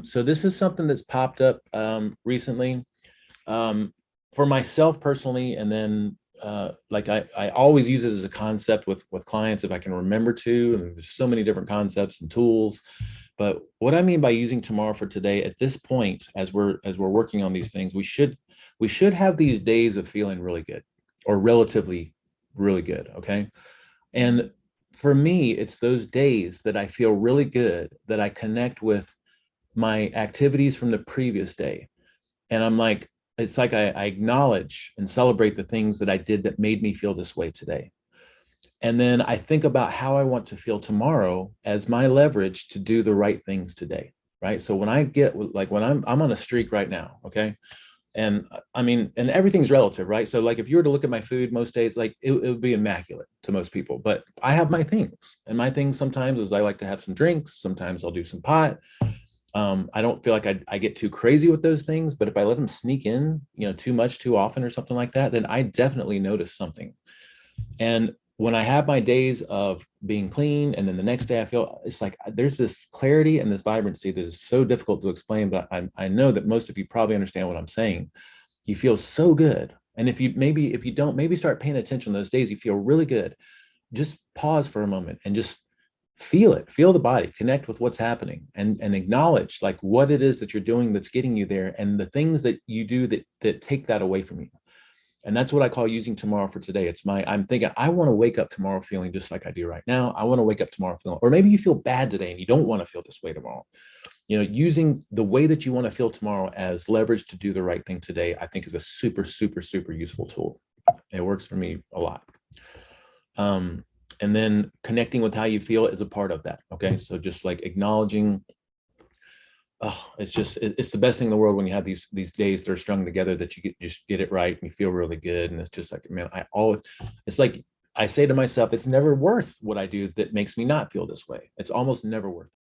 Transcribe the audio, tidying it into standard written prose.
So this is something that's popped up recently um, for myself personally, and then like I always use it as a concept with clients if I can remember to. And there's so many different concepts and tools. But what I mean by using tomorrow for today, at this point, as we're working on these things, we should have these days of feeling really good or relatively really good. Okay. And for me, it's those days that I feel really good that I connect with my activities from the previous day. And I'm like, it's like I acknowledge and celebrate the things that I did that made me feel this way today. And then I think about how I want to feel tomorrow as my leverage to do the right things today. Right. So when I get like when I'm on a streak right now, okay. And I mean, and everything's relative, right? So like if you were to look at my food most days, like it would be immaculate to most people. But I have my things. And my things sometimes is I like to have some drinks. Sometimes I'll do some pot. I don't feel like I get too crazy with those things, but if I let them sneak in, too much, too often, or something like that, then I definitely notice something. And when I have my days of being clean, and then the next day I feel it's like there's this clarity and this vibrancy that is so difficult to explain, but I know that most of you probably understand what I'm saying. You feel so good. And if you don't, maybe start paying attention those days, you feel really good. Just pause for a moment and just feel the body, connect with what's happening, and acknowledge like what it is that you're doing that's getting you there, and the things that you do that take that away from you. And that's what I call using tomorrow for today. I'm thinking I want to wake up tomorrow feeling just like I do right now. I want to wake up tomorrow feeling, or maybe you feel bad today and you don't want to feel this way tomorrow. Using the way that you want to feel tomorrow as leverage to do the right thing today, I think is a super, super, super useful tool. It works for me a lot. And then connecting with how you feel is a part of that. Okay. So just like acknowledging, oh, it's the best thing in the world when you have these days that are strung together that just get it right and you feel really good. And it's just like, man, it's like I say to myself, it's never worth what I do that makes me not feel this way. It's almost never worth it.